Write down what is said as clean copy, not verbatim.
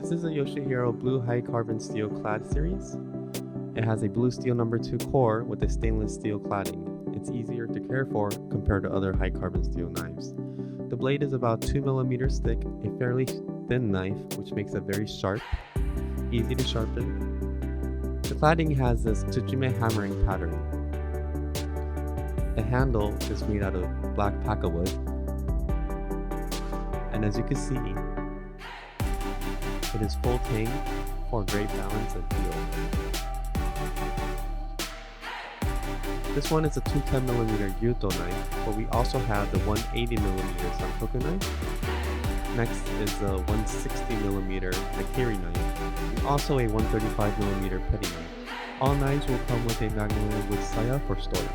This is a Yoshihiro blue high carbon steel clad series. It has a blue steel number 2 core with a stainless steel cladding. It's easier to care for compared to other high carbon steel knives. The blade is about 2 millimeters thick, a fairly thin knife which makes it very sharp, easy to sharpen. The cladding has this Tsuchime hammering pattern. The handle is made out of black paca wood, and as you can see, it is full tang for great balance and feel. This one is a 210mm Yuto knife, but we also have the 180mm Santoku knife. Next is the 160mm Nakiri knife, and also a 135mm petty knife. All knives will come with a magnetic wood saya for storage.